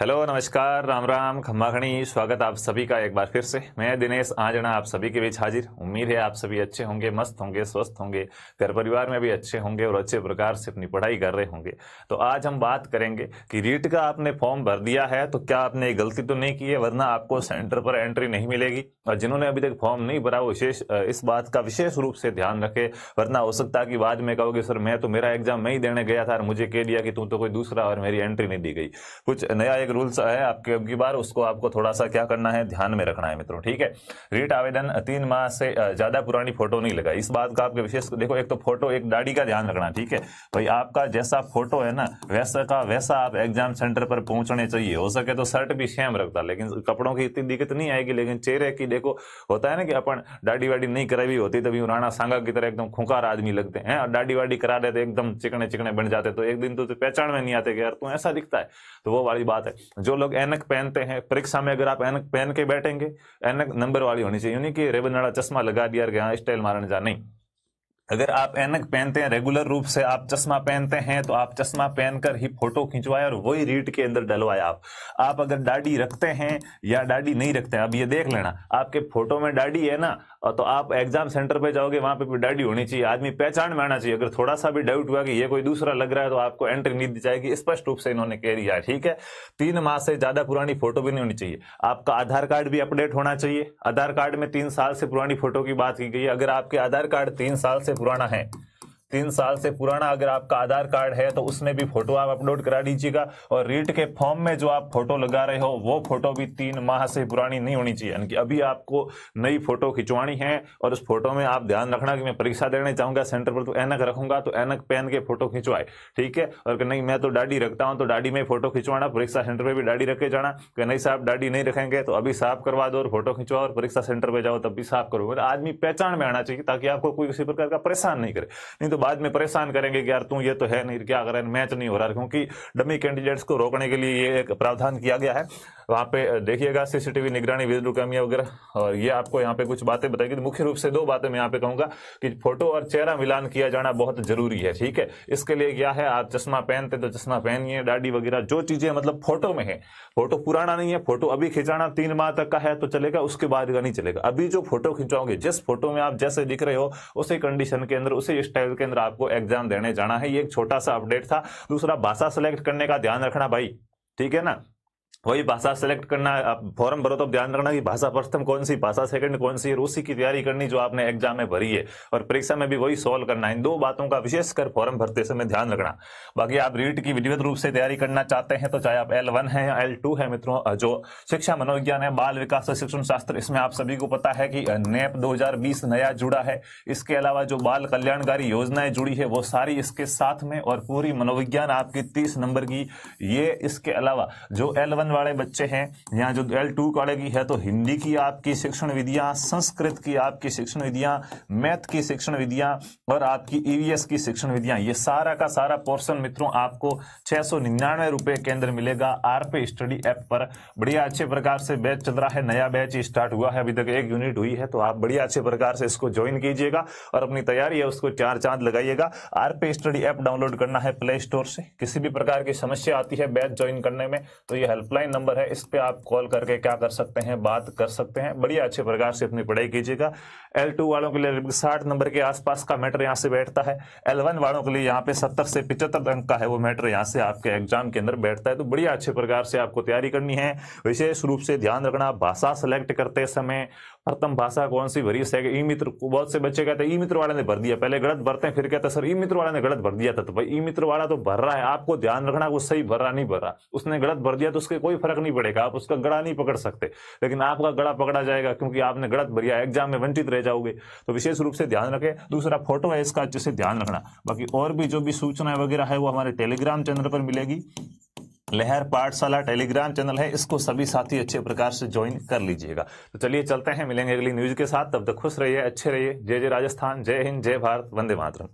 Hello नमस्कार राम राम खम्मा खणी स्वागत आप सभी का एक बार फिर से। मैं दिनेश आजना आप सभी के बीच हाजिर। उम्मीद है आप सभी अच्छे होंगे, मस्त होंगे, स्वस्थ होंगे, घर परिवार में भी अच्छे होंगे और अच्छे प्रकार से अपनी पढ़ाई कर रहे होंगे। तो आज हम बात करेंगे कि रीट का आपने फॉर्म भर दिया है तो क्या आपने गलती तो नहीं की है, वरना आपको सेंटर पर एंट्री नहीं मिलेगी। और जिन्होंने अभी तक फॉर्म नहीं भरा वो विशेष इस बात का विशेष रूप से ध्यान रखे, वरना हो सकता है कि बाद में कहोगे सर मैं तो मेरा एग्जाम मैं ही देने गया था और मुझे कह दिया कि तू तो कोई दूसरा और मेरी एंट्री नहीं दी गई। कुछ नया एक रूल्स है आपके अब की बार, उसको आपको थोड़ा सा क्या करना है, ध्यान में रखना है मित्रों। ठीक है, रीट आवेदन 3 माह से ज्यादा पुरानी फोटो नहीं लगा, इस बात का आपके विशेष देखो। एक तो फोटो, एक दाढ़ी का ध्यान रखना। ठीक है भाई, आपका जैसा फोटो है ना वैसा का वैसा आप एग्जाम सेंटर पर पहुंचने चाहिए। हो सके तो शर्ट भी सेम रखता, लेकिन कपड़ों की इतनी दिक्कत नहीं आएगी। लेकिन चेहरे की देखो, होता है ना कि अपन दाढ़ी वाड़ी नहीं कराई हुई होती तभी राणा सांगा की तरह एकदम खुंखार आदमी लगते हैं, और दाढ़ी वाड़ी करा देते एकदम चिकने चिकने बन जाते, तो एक दिन तो पहचान में नहीं आते कि यार तू ऐसा दिखता है। तो वो वाली बात है। जो लोग ऐनक पहनते हैं परीक्षा में, अगर आप ऐनक पहन के बैठेंगे, ऐनक नंबर वाली होनी चाहिए, नहीं कि रेबन वाला चश्मा लगा दिया कि स्टाइल मारने जा, नहीं। अगर आप ऐनक पहनते हैं, रेगुलर रूप से आप चश्मा पहनते हैं, तो आप चश्मा पहनकर ही फोटो खिंचवाए और वही रीट के अंदर डलवाए। आप अगर दाढ़ी रखते हैं या दाढ़ी नहीं रखते हैं, अब ये देख लेना, आपके फोटो में दाढ़ी है ना, तो आप एग्जाम सेंटर पे जाओगे वहां पे भी दाढ़ी होनी चाहिए, आदमी पहचान में आना चाहिए। अगर थोड़ा सा भी डाउट हुआ कि ये कोई दूसरा लग रहा है तो आपको एंट्री नहीं दी जाएगी, स्पष्ट रूप से इन्होंने कह दिया है। ठीक है, 3 माह से ज्यादा पुरानी फोटो भी नहीं होनी चाहिए। आपका आधार कार्ड भी अपडेट होना चाहिए। आधार कार्ड में 3 साल से पुरानी फोटो की बात की गई है। अगर आपके आधार कार्ड 3 साल से पुराना है, 3 साल से पुराना अगर आपका आधार कार्ड है तो उसमें भी फोटो आप अपलोड करा दीजिएगा। और रीट के फॉर्म में जो आप फोटो लगा रहे हो वो फोटो भी 3 माह से पुरानी नहीं होनी चाहिए, यानी कि अभी आपको नई फोटो खिंचवानी है। और उस फोटो में आप ध्यान रखना कि मैं परीक्षा देने जाऊंगा सेंटर पर तो ऐनक रखूंगा, तो ऐनक पहन के फोटो खिंचवाए। ठीक है, और नहीं मैं तो दाढ़ी रखता हूं तो दाढ़ी में फोटो खिंचवाना, परीक्षा सेंटर पर भी दाढ़ी रखे जाना। कि नहीं साहब दाढ़ी नहीं रखेंगे तो अभी साफ करवा दो और फोटो खिंचवाओ, और परीक्षा सेंटर पर जाओ तब भी साफ करो। आदमी पहचान में आना चाहिए ताकि आपको कोई किसी प्रकार का परेशान नहीं करे, नहीं तो बाद में परेशान करेंगे कि यार तू ये तो है नहीं, क्या करें, मैच नहीं हो रहा। क्योंकि डमी कैंडिडेट्स को रोकने के लिए ये एक प्रावधान किया गया है। वहां पे देखिएगा सीसीटीवी निगरानी, वीडियो कैमरा वगैरह, और ये आपको यहाँ पे कुछ बातें बताएगी। तो मुख्य रूप से 2 बातें मैं यहाँ पे कहूंगा कि फोटो और चेहरा मिलान किया जाना बहुत जरूरी है। ठीक है, इसके लिए क्या है, आप चश्मा पहनते तो चश्मा पहनिए, दाढ़ी वगैरह जो चीजें मतलब फोटो में है, फोटो पुराना नहीं है, फोटो अभी खिंचाना 3 माह तक का है तो चलेगा, उसके बाद का नहीं चलेगा। अभी जो फोटो खिंचवाओगे, जिस फोटो में आप जैसे दिख रहे हो उसी कंडीशन के अंदर, उसी स्टाइल के अंदर आपको एग्जाम देने जाना है। ये एक छोटा सा अपडेट था। दूसरा, भाषा सेलेक्ट करने का ध्यान रखना भाई। ठीक है ना, वही भाषा सेलेक्ट करना। आप फॉर्म भरो तो ध्यान रखना कि भाषा प्रथम कौन सी, भाषा सेकंड कौन सी, उसी की तैयारी करनी जो आपने एग्जाम में भरी है, और परीक्षा में भी वही सॉल्व करना है। इन 2 बातों का विशेषकर फॉर्म भरते समय ध्यान रखना। बाकी आप रीट की विधिवत रूप से तैयारी करना चाहते हैं तो चाहे आप L1 है या L2 है मित्रों, जो शिक्षा मनोविज्ञान है, बाल विकास और शिक्षण शास्त्र, इसमें आप सभी को पता है कि नेप 2020 नया जुड़ा है। इसके अलावा जो बाल कल्याणकारी योजनाएं जुड़ी है वो सारी इसके साथ में, और पूरी मनोविज्ञान आपकी 30 नंबर की ये। इसके अलावा जो L1 वाले बच्चे हैं, यहाँ जो L2 वाले की है, तो हिंदी की आपकी शिक्षण विधियां, संस्कृत की आपकी शिक्षण विधियां, मैथ की शिक्षण विधियां और आपकी EVS की शिक्षण विधियां, ये सारा का सारा पोर्शन मित्रों आपको 699 रुपए के अंदर मिलेगा RP स्टडी ऐप पर। बढ़िया अच्छे प्रकार से बैच चल रहा है, नया बैच स्टार्ट हुआ है, अभी तक 1 यूनिट हुई है, तो आप बढ़िया अच्छे प्रकार से इसको ज्वाइन कीजिएगा और अपनी तैयारी है उसको 4 चांद लगाइएगा। RP स्टडी ऐप डाउनलोड करना है प्ले स्टोर से। किसी भी प्रकार की समस्या आती है बैच ज्वाइन करने में तो ये हेल्पलाइन नंबर है, इस पे आप कॉल करके क्या कर सकते हैं, बात कर सकते हैं। बढ़िया अच्छे प्रकार से अपनी पढ़ाई कीजिएगा। L2 वालों के लिए 60 नंबर के आसपास का मैटर यहाँ से बैठता है। L1 वालों के लिए यहाँ पे 70 से 75 अंक का है वो मैटर यहाँ से आपके एग्जाम के अंदर बैठता है। तो बढ़िया अच्छे प्रकार से आपको तैयारी करनी है। विशेष रूप से ध्यान रखना, भाषा सेलेक्ट करते समय प्रथम भाषा कौन सी भरी है। ई मित्र, बहुत से बच्चे कहते हैं ई मित्र वाले ने भर दिया, पहले गलत भरते हैं, फिर कहते हैं सर ई मित्र वाले ने गलत भर दिया था। तो भाई ई मित्र वाला तो भर रहा है, आपको ध्यान रखना वो सही भर रहा नहीं भर रहा। उसने गलत भर दिया तो उसके कोई फर्क नहीं पड़ेगा, आप उसका गड़ा नहीं पकड़ सकते, लेकिन आपका गड़ा पकड़ा जाएगा क्योंकि आपने गलत भरिया, एग्जाम में वंचित रह जाओगे। तो विशेष रूप से ध्यान रखें। दूसरा फोटो है इसका, अच्छे से ध्यान रखना। बाकी और भी जो भी सूचनाएं वगैरह है वो हमारे टेलीग्राम चैनल पर मिलेगी। लहर पाठशाला टेलीग्राम चैनल है, इसको सभी साथी अच्छे प्रकार से ज्वाइन कर लीजिएगा। तो चलिए चलते हैं, मिलेंगे अगली न्यूज के साथ। तब तक खुश रहिए, अच्छे रहिए। जय जय राजस्थान, जय हिंद, जय भारत, वंदे मातरम।